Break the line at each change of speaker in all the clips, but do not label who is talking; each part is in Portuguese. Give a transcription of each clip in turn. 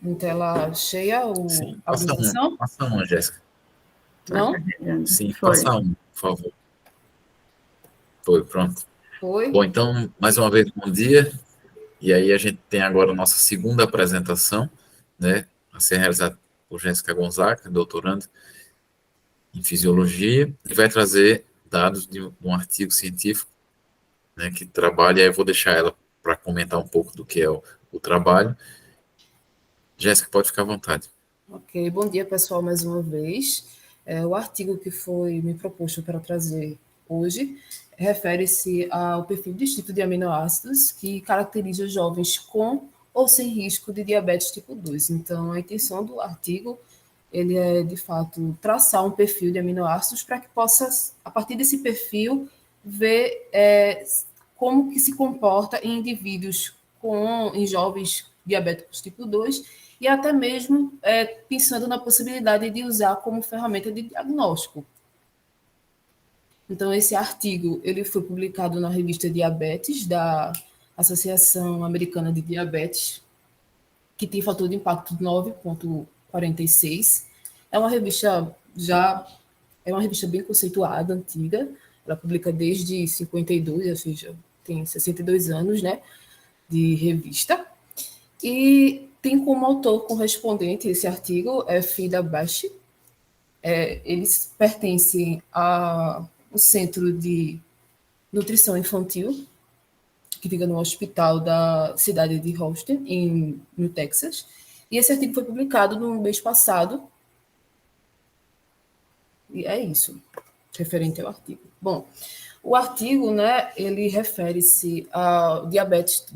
Em tela cheia
Sim,
a apresentação?
passa um, Jéssica.
Tá
Não?
carregando.
Sim,
Foi.
passa um, por favor. Foi, pronto.
Foi?
Bom, então, mais uma vez, bom dia. E aí a gente tem agora a nossa segunda apresentação, né, a ser realizada por Jéssica Gonzaga, doutoranda em Fisiologia, e vai trazer dados de um artigo científico, né, que trabalha, e aí eu vou deixar ela para comentar um pouco do que é o trabalho. Jéssica, pode ficar à vontade.
Ok, bom dia pessoal mais uma vez. O artigo que foi me proposto para trazer hoje refere-se ao perfil distinto de aminoácidos que caracteriza jovens com ou sem risco de diabetes tipo 2. Então, a intenção do artigo ele é, de fato, traçar um perfil de aminoácidos para que possa, a partir desse perfil, ver como que se comporta em indivíduos em jovens diabéticos tipo 2 e até mesmo pensando na possibilidade de usar como ferramenta de diagnóstico. Então, esse artigo ele foi publicado na revista Diabetes, da Associação Americana de Diabetes, que tem fator de impacto 9,46. É uma revista já é uma revista bem conceituada, antiga. Ela publica desde 52, ou seja, tem 62 anos, né, de revista. E tem como autor correspondente esse artigo é Frida Bash. Eles pertencem ao Centro de Nutrição Infantil, que fica no hospital da cidade de Houston, no Texas. E esse artigo foi publicado no mês passado. E é isso, referente ao artigo. Bom, o artigo, né, ele refere-se a diabetes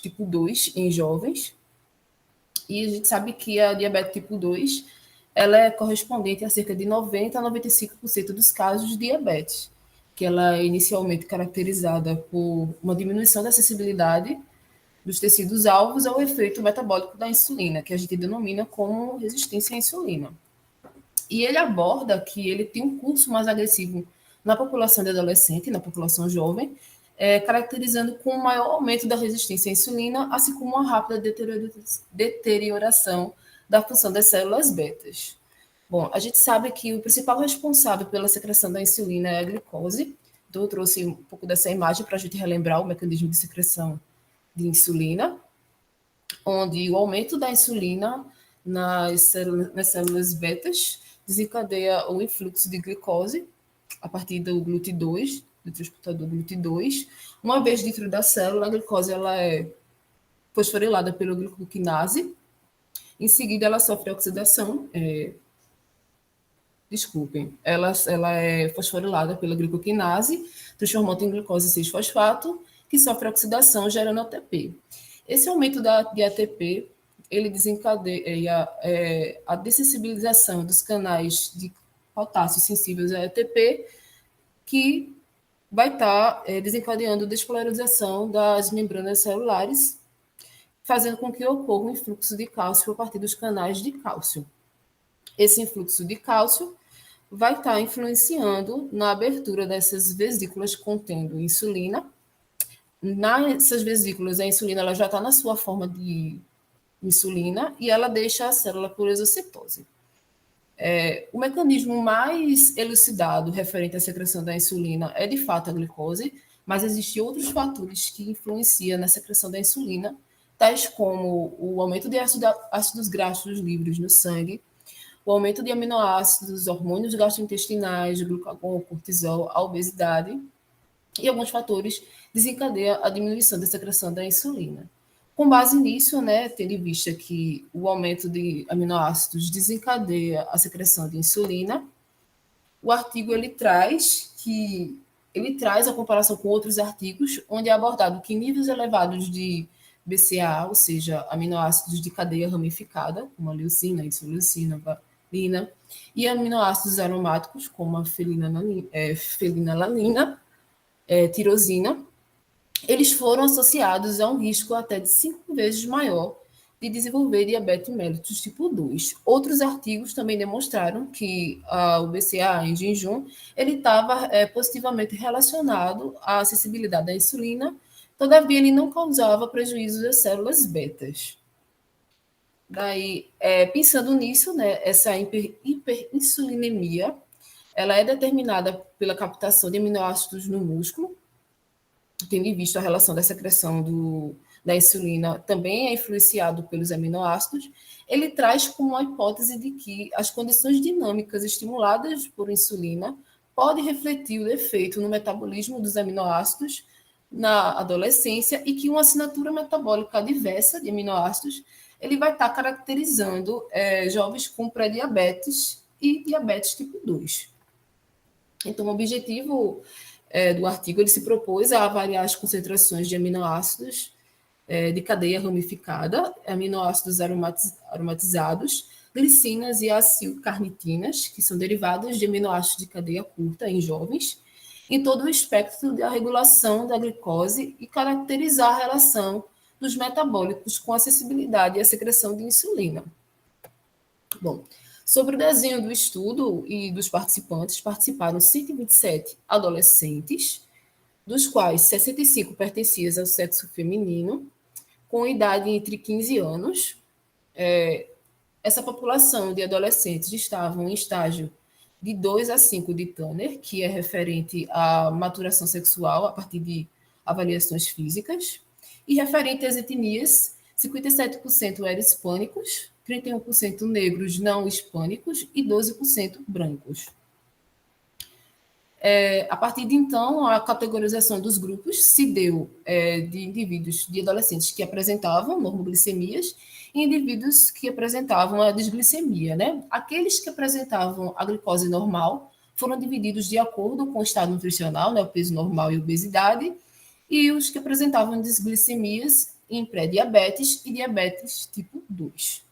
tipo 2 em jovens. E a gente sabe que a diabetes tipo 2 ela é correspondente a cerca de 90 a 95% dos casos de diabetes, que ela é inicialmente caracterizada por uma diminuição da sensibilidade dos tecidos alvos ao efeito metabólico da insulina, que a gente denomina como resistência à insulina. E ele aborda que ele tem um curso mais agressivo na população de adolescente, na população jovem, caracterizando com um maior aumento da resistência à insulina, assim como uma rápida deterioração da função das células betas. Bom, a gente sabe que o principal responsável pela secreção da insulina é a glicose, então eu trouxe um pouco dessa imagem para a gente relembrar o mecanismo de secreção de insulina, onde o aumento da insulina nas células betas desencadeia o influxo de glicose a partir do GLUT2, do transportador GLUT2. Uma vez dentro da célula, a glicose ela é fosforilada pela glucoquinase. Em seguida, ela sofre oxidação. Ela é fosforilada pela glucoquinase, transformando em glicose 6-fosfato, que sofre oxidação, gerando ATP. Esse aumento de ATP ele desencadeia a dessensibilização dos canais de potássio sensíveis a ATP, que vai estar desencadeando despolarização das membranas celulares, fazendo com que ocorra um influxo de cálcio a partir dos canais de cálcio. Esse influxo de cálcio vai estar influenciando na abertura dessas vesículas contendo insulina. Nessas vesículas, a insulina ela já está na sua forma de insulina e ela deixa a célula por exocitose. O mecanismo mais elucidado referente à secreção da insulina é, de fato, a glicose, mas existem outros fatores que influenciam na secreção da insulina, tais como o aumento de ácidos graxos livres no sangue, o aumento de aminoácidos, hormônios gastrointestinais, glucagon, cortisol, a obesidade e alguns fatores desencadeiam a diminuição da secreção da insulina. Com base nisso, né, tendo em vista que o aumento de aminoácidos desencadeia a secreção de insulina, o artigo ele traz a comparação com outros artigos, onde é abordado que níveis elevados de BCAA, ou seja, aminoácidos de cadeia ramificada, como a leucina, isoleucina, valina, e aminoácidos aromáticos, como a fenilalanina, tirosina, eles foram associados a um risco até de 5 vezes maior de desenvolver diabetes mellitus tipo 2. Outros artigos também demonstraram que o BCAA em jejum ele estava positivamente relacionado à sensibilidade à insulina, todavia ele não causava prejuízo às células betas. Daí, pensando nisso, né, essa hiperinsulinemia, ela é determinada pela captação de aminoácidos no músculo, tendo em vista a relação da secreção da insulina também é influenciado pelos aminoácidos. Ele traz como a hipótese de que as condições dinâmicas estimuladas por insulina podem refletir o efeito no metabolismo dos aminoácidos na adolescência e que uma assinatura metabólica diversa de aminoácidos ele vai estar caracterizando jovens com pré-diabetes e diabetes tipo 2. Então, o objetivo do artigo, ele se propôs a avaliar as concentrações de aminoácidos de cadeia ramificada, aminoácidos aromatizados, glicinas e acilcarnitinas, que são derivados de aminoácidos de cadeia curta em jovens, em todo o espectro da regulação da glicose e caracterizar a relação dos metabólicos com a acessibilidade e a secreção de insulina. Bom, sobre o desenho do estudo e dos participantes, participaram 127 adolescentes, dos quais 65 pertenciam ao sexo feminino, com idade entre 15 anos. Essa população de adolescentes estavam em estágio de 2 a 5 de Tanner, que é referente à maturação sexual a partir de avaliações físicas, e referente às etnias, 57% eram hispânicos, 31% negros não hispânicos e 12% brancos. A partir de então, a categorização dos grupos se deu de indivíduos, de adolescentes que apresentavam normoglicemias e indivíduos que apresentavam a desglicemia, né? Aqueles que apresentavam a glicose normal foram divididos de acordo com o estado nutricional, né, o peso normal e obesidade, e os que apresentavam desglicemias em pré-diabetes e diabetes tipo 2.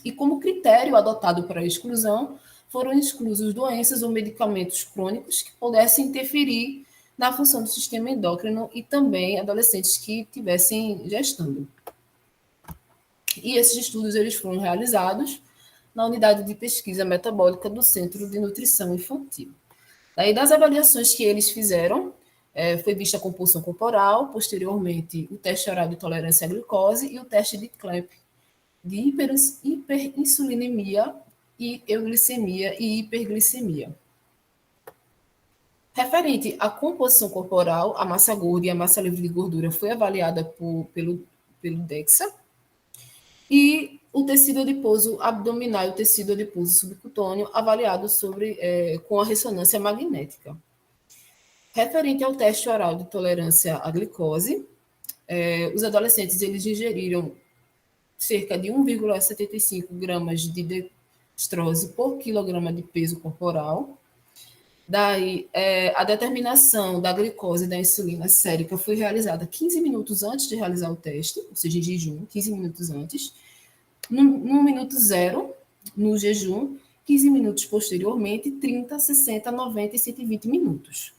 E como critério adotado para a exclusão, foram exclusos doenças ou medicamentos crônicos que pudessem interferir na função do sistema endócrino e também adolescentes que estivessem gestando. E esses estudos eles foram realizados na unidade de pesquisa metabólica do Centro de Nutrição Infantil. Daí, das avaliações que eles fizeram, foi vista a compulsão corporal, posteriormente o teste oral de tolerância à glicose e o teste de Clamp de hiperinsulinemia e euglicemia e hiperglicemia. Referente à composição corporal, a massa gorda e a massa livre de gordura foi avaliada pelo DEXA, e o tecido adiposo abdominal e o tecido adiposo subcutâneo avaliado com a ressonância magnética. Referente ao teste oral de tolerância à glicose, os adolescentes eles ingeriram cerca de 1,75 gramas de dextrose por quilograma de peso corporal. Daí, a determinação da glicose e da insulina sérica foi realizada 15 minutos antes de realizar o teste, ou seja, em jejum, 15 minutos antes. No minuto zero, no jejum, 15 minutos posteriormente, 30, 60, 90 e 120 minutos.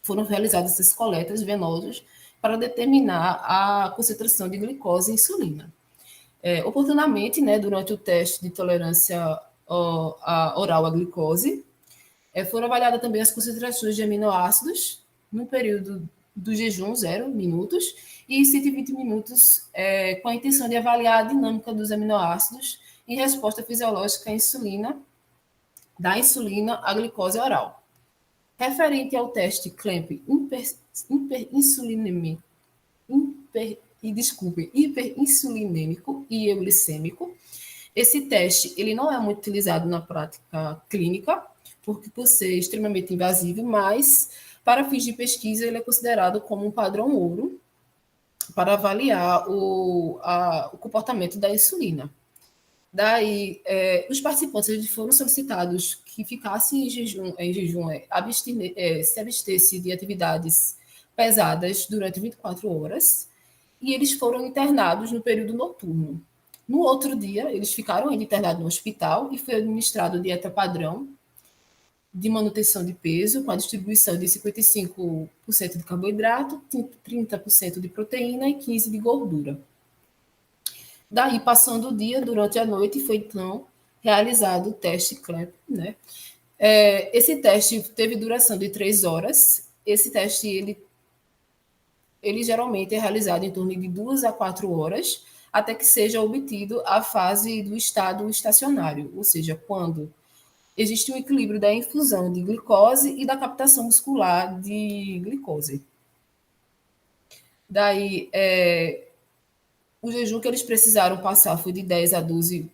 Foram realizadas essas coletas venosas para determinar a concentração de glicose e insulina. Oportunamente, né, durante o teste de tolerância oral à glicose, foram avaliadas também as concentrações de aminoácidos no período do jejum, 0 minutos, e 120 minutos com a intenção de avaliar a dinâmica dos aminoácidos em resposta fisiológica à insulina, da insulina à glicose oral. Referente ao teste Clamp hiperinsulinêmico e euglicêmico, esse teste ele não é muito utilizado na prática clínica, porque por ser extremamente invasivo, mas para fins de pesquisa ele é considerado como um padrão ouro para avaliar o comportamento da insulina. Daí, os participantes eles foram solicitados que ficassem em jejum se abstesse de atividades pesadas durante 24 horas, e eles foram internados no período noturno. No outro dia, eles ficaram ainda internados no hospital e foi administrado dieta padrão de manutenção de peso, com a distribuição de 55% de carboidrato, 30% de proteína e 15% de gordura. Daí, passando o dia, durante a noite, foi então realizado o teste Clamp, né? Esse teste teve duração de 3 horas. Esse teste, ele geralmente é realizado em torno de 2 a 4 horas, até que seja obtido a fase do estado estacionário, ou seja, quando existe um equilíbrio da infusão de glicose e da captação muscular de glicose. Daí, o jejum que eles precisaram passar foi de 10 a 12,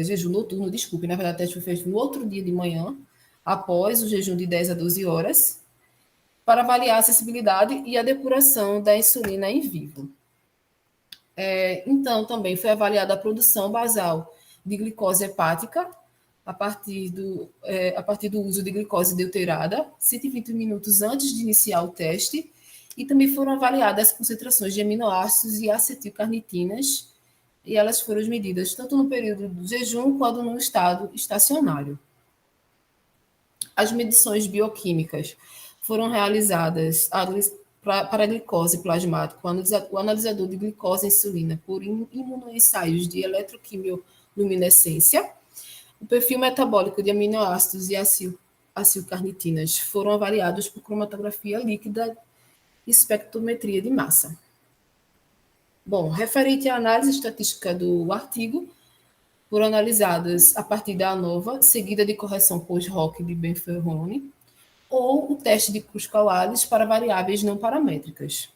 jejum noturno, desculpe, na verdade, o teste foi feito no outro dia de manhã, após o jejum de 10 a 12 horas, para avaliar a acessibilidade e a depuração da insulina em vivo. Então, também foi avaliada a produção basal de glicose hepática a partir do uso de glicose deuterada, 120 minutos antes de iniciar o teste, e também foram avaliadas as concentrações de aminoácidos e acetilcarnitinas, e elas foram medidas tanto no período do jejum quanto no estado estacionário. As medições bioquímicas foram realizadas para a glicose plasmática, o analisador de glicose e insulina por imunoensaios de eletroquimioluminescência. O perfil metabólico de aminoácidos e acilcarnitinas foram avaliados por cromatografia líquida e espectrometria de massa. Bom, referente à análise estatística do artigo, foram analisadas a partir da ANOVA, seguida de correção pós-hoc de Benferroni, ou o teste de Kruskal-Wallis para variáveis não paramétricas.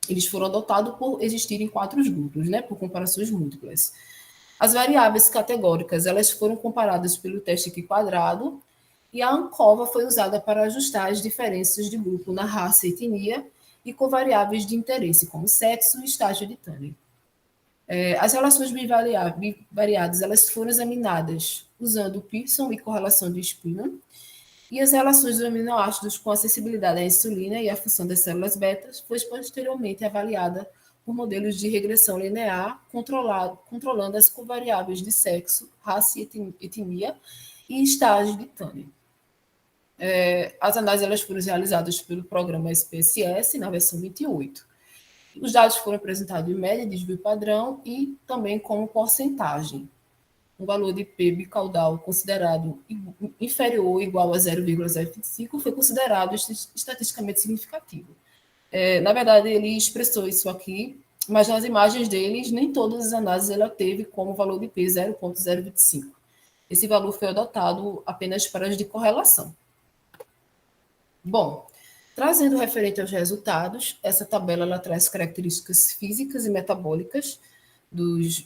Eles foram adotados por existirem 4 grupos, por comparações múltiplas. As variáveis categóricas, elas foram comparadas pelo teste Q-quadrado, e a ANCOVA foi usada para ajustar as diferenças de grupo na raça e etnia e com variáveis de interesse, como sexo e estágio de Tanner. As relações bivariadas, elas foram examinadas usando o Pearson e correlação de Spearman, e as relações dos aminoácidos com acessibilidade à insulina e à função das células betas foi posteriormente avaliada por modelos de regressão linear, controlando as covariáveis de sexo, raça e etnia e estágio de Tanner. As análises elas foram realizadas pelo programa SPSS na versão 28. Os dados foram apresentados em média, desvio padrão e também como porcentagem. O valor de P bicaudal considerado inferior ou igual a 0,05 foi considerado estatisticamente significativo. Na verdade, ele expressou isso aqui, mas nas imagens deles, nem todas as análises ela teve como valor de P 0,025. Esse valor foi adotado apenas para as de correlação. Bom, trazendo referente aos resultados, essa tabela ela traz características físicas e metabólicas dos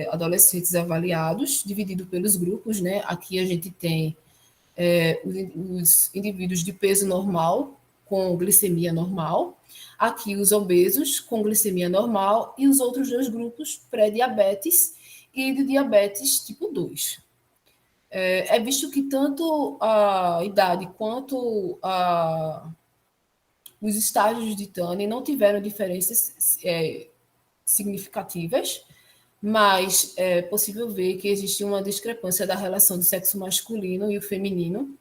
adolescentes avaliados, dividido pelos grupos, Aqui a gente tem os indivíduos de peso normal com glicemia normal, aqui os obesos com glicemia normal e os outros 2 grupos, pré-diabetes e de diabetes tipo 2. É visto que tanto a idade quanto os estágios de Tanner não tiveram diferenças significativas, mas é possível ver que existe uma discrepância da relação do sexo masculino e o feminino,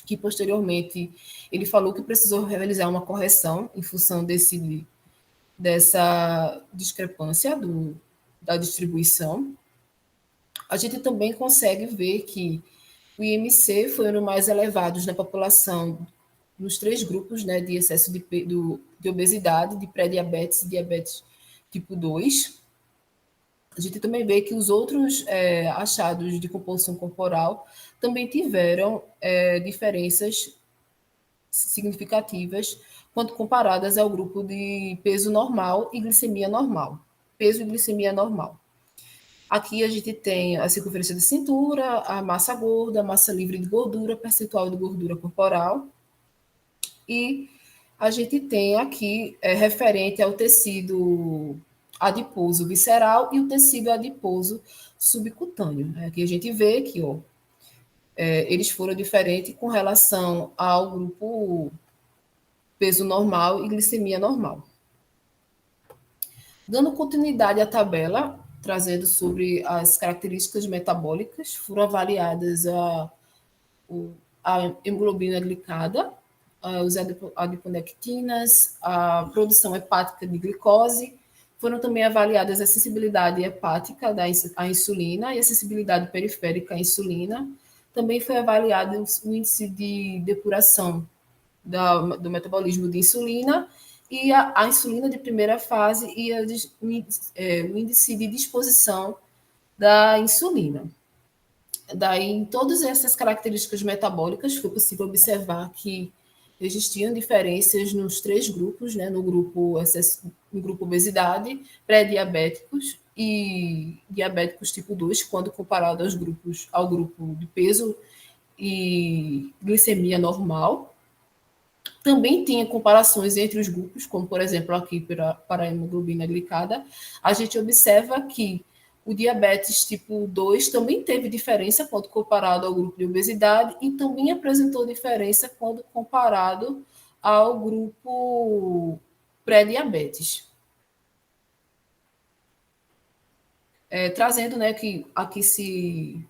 que posteriormente ele falou que precisou realizar uma correção em função dessa discrepância da distribuição. A gente também consegue ver que o IMC foi um dos mais elevados na população nos 3 grupos, de excesso de obesidade, de pré-diabetes e diabetes tipo 2. A gente também vê que os outros achados de composição corporal também tiveram diferenças significativas quando comparadas ao grupo de peso normal e glicemia normal. Peso e glicemia normal. Aqui a gente tem a circunferência de cintura, a massa gorda, a massa livre de gordura, percentual de gordura corporal. E a gente tem aqui referente ao tecido adiposo visceral e o tecido adiposo subcutâneo. Aqui a gente vê que eles foram diferentes com relação ao grupo peso normal e glicemia normal. Dando continuidade à tabela, trazendo sobre as características metabólicas, foram avaliadas a hemoglobina glicada, os adiponectinas, a produção hepática de glicose. Foram também avaliadas a sensibilidade hepática à insulina e a sensibilidade periférica à insulina. Também foi avaliado o índice de depuração do metabolismo de insulina e a insulina de primeira fase e o índice de disposição da insulina. Daí, em todas essas características metabólicas, foi possível observar que existiam diferenças nos 3 grupos, né? No grupo obesidade, pré-diabéticos e diabéticos tipo 2, quando comparado ao grupo de peso e glicemia normal. Também tinha comparações entre os grupos, como, por exemplo, aqui para a hemoglobina glicada. A gente observa que o diabetes tipo 2 também teve diferença quando comparado ao grupo de obesidade e também apresentou diferença quando comparado ao grupo pré-diabetes. Trazendo, né, que aqui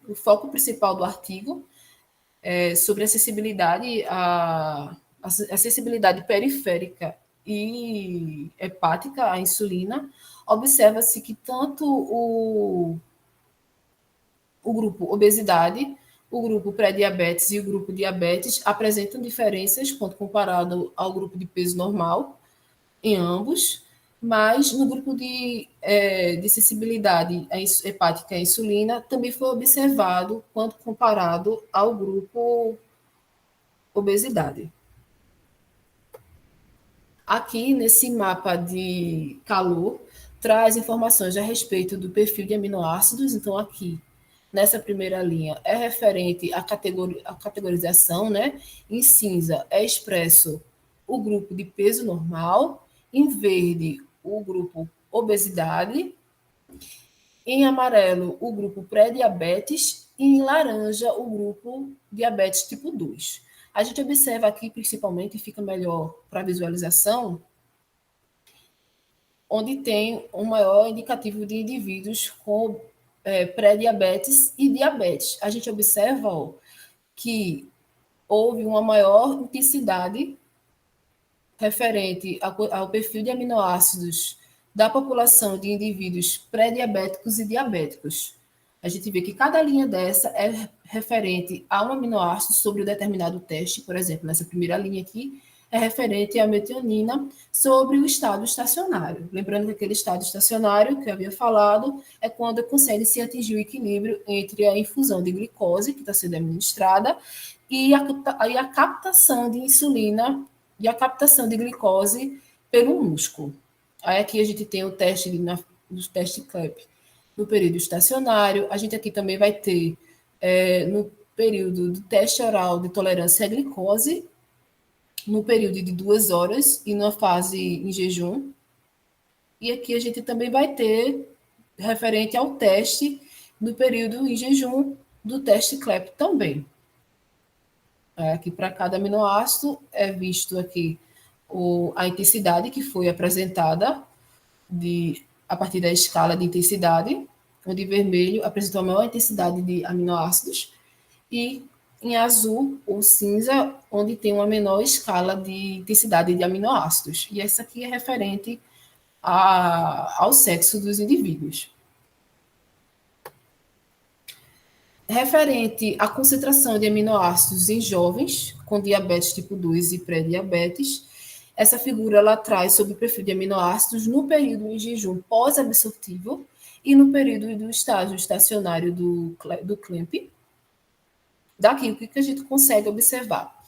o foco principal do artigo é sobre a acessibilidade periférica e hepática à insulina. Observa-se que tanto o grupo obesidade, o grupo pré-diabetes e o grupo diabetes apresentam diferenças quando comparado ao grupo de peso normal em ambos, mas no grupo de sensibilidade hepática à insulina também foi observado quando comparado ao grupo obesidade. Aqui, nesse mapa de calor, traz informações a respeito do perfil de aminoácidos. Então, aqui, nessa primeira linha, é referente à categorização, né? Em cinza é expresso o grupo de peso normal, em verde, o grupo obesidade, em amarelo, o grupo pré-diabetes e em laranja, o grupo diabetes tipo 2. A gente observa aqui, principalmente, e fica melhor para a visualização, onde tem um maior indicativo de indivíduos com pré-diabetes e diabetes. A gente observa que houve uma maior intensidade referente ao perfil de aminoácidos da população de indivíduos pré-diabéticos e diabéticos. A gente vê que cada linha dessa é referente a um aminoácido sobre um determinado teste. Por exemplo, nessa primeira linha aqui, é referente à metionina sobre o estado estacionário. Lembrando que aquele estado estacionário que eu havia falado é quando consegue se atingir o equilíbrio entre a infusão de glicose que está sendo administrada e a captação de insulina e a captação de glicose pelo músculo. Aí aqui a gente tem o teste do teste CLEP no período estacionário. A gente aqui também vai ter no período do teste oral de tolerância à glicose, no período de 2 horas e na fase em jejum. E aqui a gente também vai ter referente ao teste no período em jejum do teste CLEP também. Aqui para cada aminoácido é visto aqui a intensidade que foi apresentada a partir da escala de intensidade, onde vermelho apresentou a maior intensidade de aminoácidos e em azul ou cinza, onde tem uma menor escala de intensidade de aminoácidos. E essa aqui é referente ao sexo dos indivíduos. Referente à concentração de aminoácidos em jovens com diabetes tipo 2 e pré-diabetes, essa figura ela traz sobre o perfil de aminoácidos no período em jejum pós-absortivo e no período do estágio estacionário do CLEMP. Daqui, o que a gente consegue observar?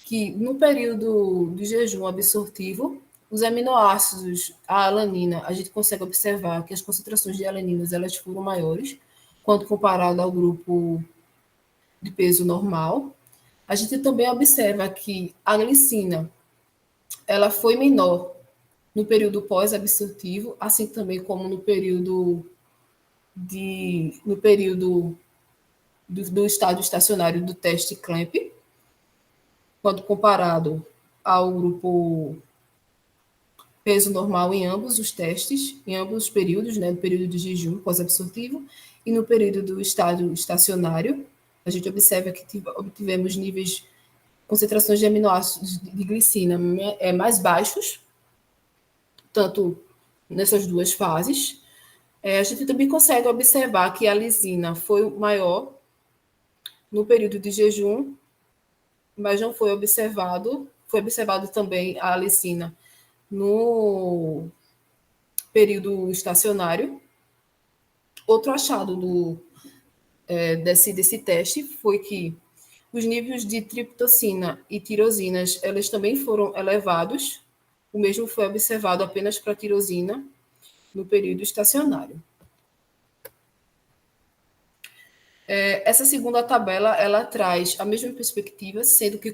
Que no período de jejum absortivo, os aminoácidos, a alanina, a gente consegue observar que as concentrações de alaninas elas foram maiores quando comparado ao grupo de peso normal. A gente também observa que a glicina ela foi menor no período pós-absortivo, assim também como no período do estágio estacionário do teste CLAMP, quando comparado ao grupo peso normal em ambos os testes, em ambos os períodos, né, no período de jejum pós-absortivo e no período do estágio estacionário. A gente observa que obtivemos níveis, concentrações de aminoácidos de glicina mais baixos, tanto nessas duas fases. A gente também consegue observar que a lisina foi maior no período de jejum, mas não foi observado também a lisina no período estacionário. Outro achado desse teste foi que os níveis de triptocina e tirosinas, elas também foram elevados. O mesmo foi observado apenas para a tirosina no período estacionário. Essa segunda tabela, ela traz a mesma perspectiva, sendo que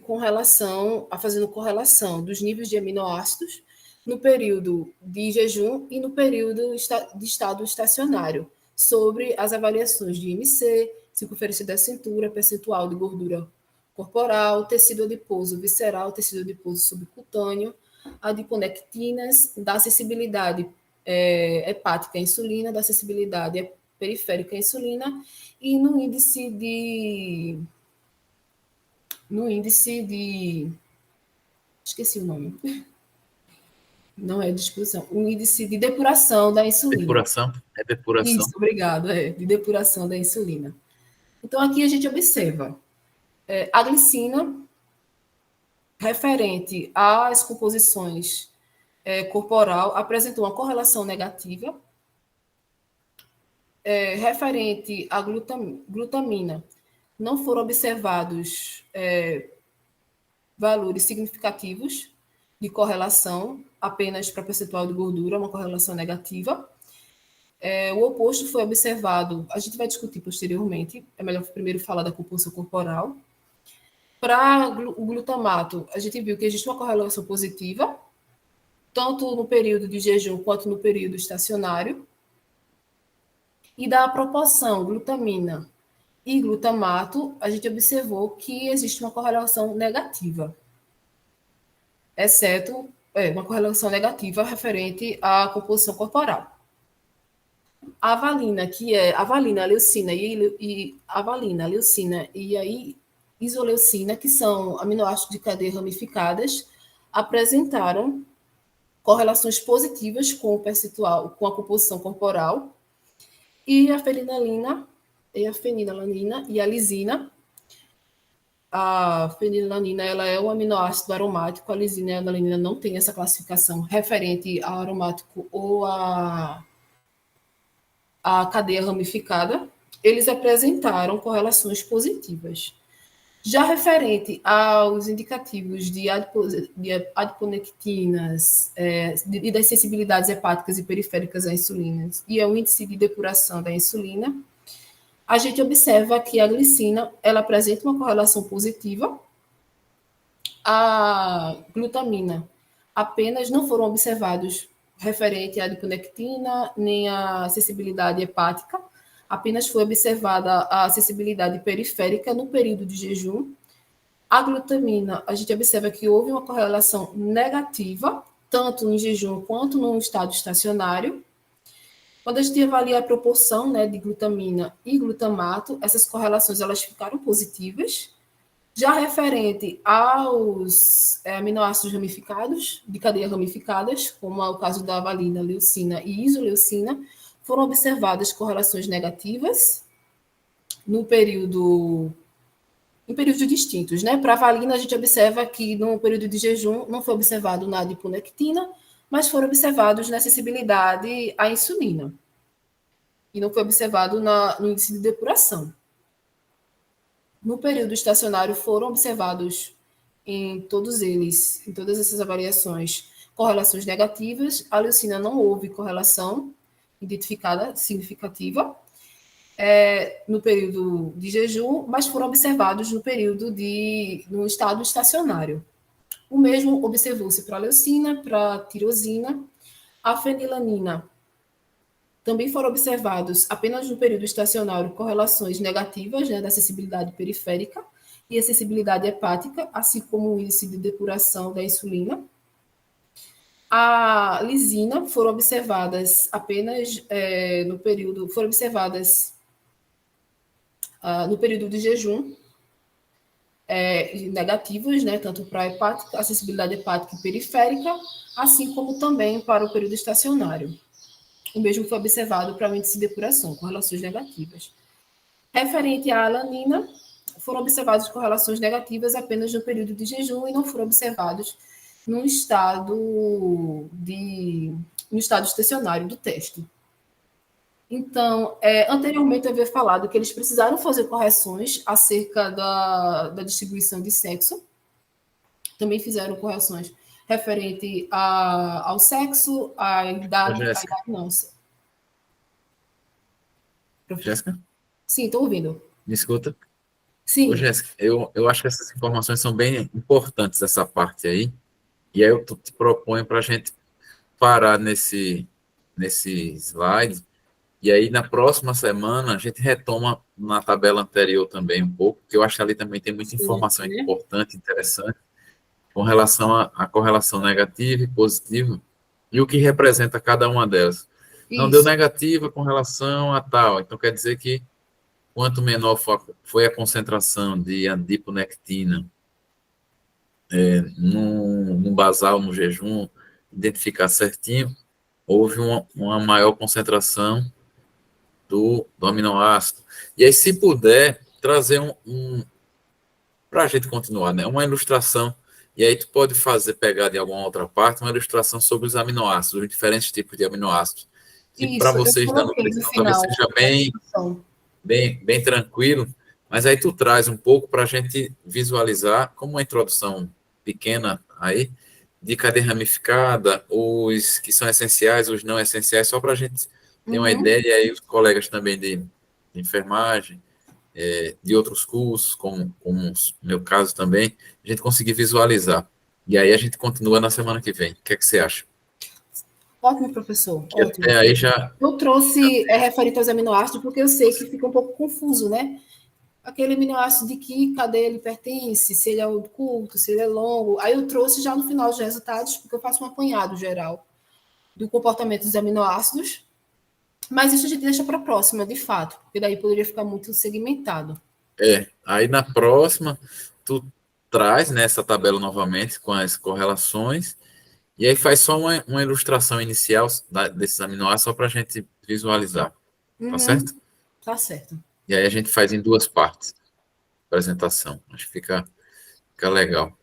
fazendo correlação dos níveis de aminoácidos no período de jejum e no período de estado estacionário, sobre as avaliações de IMC, circunferência da cintura, percentual de gordura corporal, tecido adiposo visceral, tecido adiposo subcutâneo, adiponectinas, da acessibilidade hepática à insulina, da acessibilidade periférica à insulina, e no índice de esqueci o nome. Não é disposição. O índice de depuração da insulina.
Depuração? É depuração.
Isso, obrigado. De depuração da insulina. Então, aqui a gente observa a glicina referente às composições corporal apresentou uma correlação negativa. Referente à glutamina, não foram observados valores significativos de correlação, apenas para percentual de gordura, uma correlação negativa. O oposto foi observado, a gente vai discutir posteriormente, é melhor primeiro falar da composição corporal. Para o glutamato, a gente viu que existe uma correlação positiva, tanto no período de jejum quanto no período estacionário. E da proporção glutamina e glutamato, a gente observou que existe uma correlação negativa, exceto uma correlação negativa referente à composição corporal. A valina, que é a valina, a leucina e a valina, a leucina e a isoleucina, que são aminoácidos de cadeia ramificadas, apresentaram correlações positivas com o percentual, com a composição corporal. E a fenilalanina e a lisina. A fenilalanina, ela é um aminoácido aromático, a lisina e a alanina não tem essa classificação referente ao aromático ou a cadeia ramificada. Eles apresentaram correlações positivas. Já referente aos indicativos de adiponectinas e das sensibilidades hepáticas e periféricas à insulina e ao índice de depuração da insulina, a gente observa que a glicina ela apresenta uma correlação positiva. A glutamina apenas não foram observados referente à adiponectina nem à sensibilidade hepática, apenas foi observada a acessibilidade periférica no período de jejum. A glutamina, a gente observa que houve uma correlação negativa, tanto no jejum quanto no estado estacionário. Quando a gente avalia a proporção de glutamina e glutamato, essas correlações elas ficaram positivas. Já referente aos aminoácidos ramificados, de cadeia ramificadas, como é o caso da valina, leucina e isoleucina, foram observadas correlações negativas em períodos distintos. Para a valina, a gente observa que no período de jejum não foi observado na adiponectina, mas foram observados na sensibilidade à insulina. E não foi observado no índice de depuração. No período estacionário, foram observados em todas essas avaliações, correlações negativas. A leucina não houve correlação identificada significativa no período de jejum, mas foram observados no estado estacionário. O mesmo observou-se para a leucina, para a tirosina. A fenilanina também foram observados apenas no período estacionário correlações negativas da acessibilidade periférica e acessibilidade hepática, assim como o índice de depuração da insulina. A lisina foram observadas apenas no período de jejum, negativas, tanto para a hepática, acessibilidade hepática e periférica, assim como também para o período estacionário. O mesmo foi observado para o índice de depuração, correlações negativas. Referente à alanina, foram observadas correlações negativas apenas no período de jejum e não foram observados no estado no estado estacionário do teste. Então, anteriormente eu havia falado que eles precisaram fazer correções acerca da distribuição de sexo. Também fizeram correções referente ao sexo, à idade,
Jéssica,
não.
Jéssica,
Sim, estou ouvindo.
me escuta? Ô,
Sim,
Jéssica, eu acho que essas informações são bem importantes, essa parte aí, e aí eu te proponho para a gente parar nesse slide, e aí na próxima semana a gente retoma na tabela anterior também um pouco, porque eu acho que ali também tem muita
sim,
informação
né?
importante, interessante, com relação à correlação negativa e positiva, e o que representa cada uma delas. Não deu
Isso,
negativa com relação a tal, então quer dizer que quanto menor foi a concentração de adiponectina no basal, no jejum, identificar certinho, houve uma maior concentração do aminoácido. E aí, se puder, trazer para a gente continuar, né? Uma ilustração, e aí tu pode pegar de alguma outra parte, uma ilustração sobre os aminoácidos, os diferentes tipos de aminoácidos, que para
isso, eu
vocês da
coloquei no
nutrição talvez
final
seja
da
bem,
discussão.
bem, bem tranquilo, mas aí tu traz um pouco para a gente visualizar, como uma introdução pequena aí, de cadeia ramificada, os que são essenciais, os não essenciais, só para a gente ter uma
Uhum.
ideia, e aí os colegas também de enfermagem, de outros cursos, como o meu caso também, a gente conseguir visualizar. E aí a gente continua na semana que vem. O que é que você acha?
Ótimo, professor,
Que
ótimo.
até aí já.
Eu trouxe referente aos aminoácidos porque eu sei que fica um pouco confuso, né? Aquele aminoácido de que cadeia ele pertence, se ele é curto, se ele é longo. Aí eu trouxe já no final os resultados, porque eu faço um apanhado geral do comportamento dos aminoácidos, mas isso a gente deixa para a próxima, de fato, porque daí poderia ficar muito segmentado.
Aí na próxima, tu traz nessa tabela novamente com as correlações, e aí faz só uma ilustração inicial desses aminoácidos, só para a gente visualizar, tá
Uhum,
certo?
tá certo.
E aí a gente faz em duas partes, a apresentação. Acho que fica legal.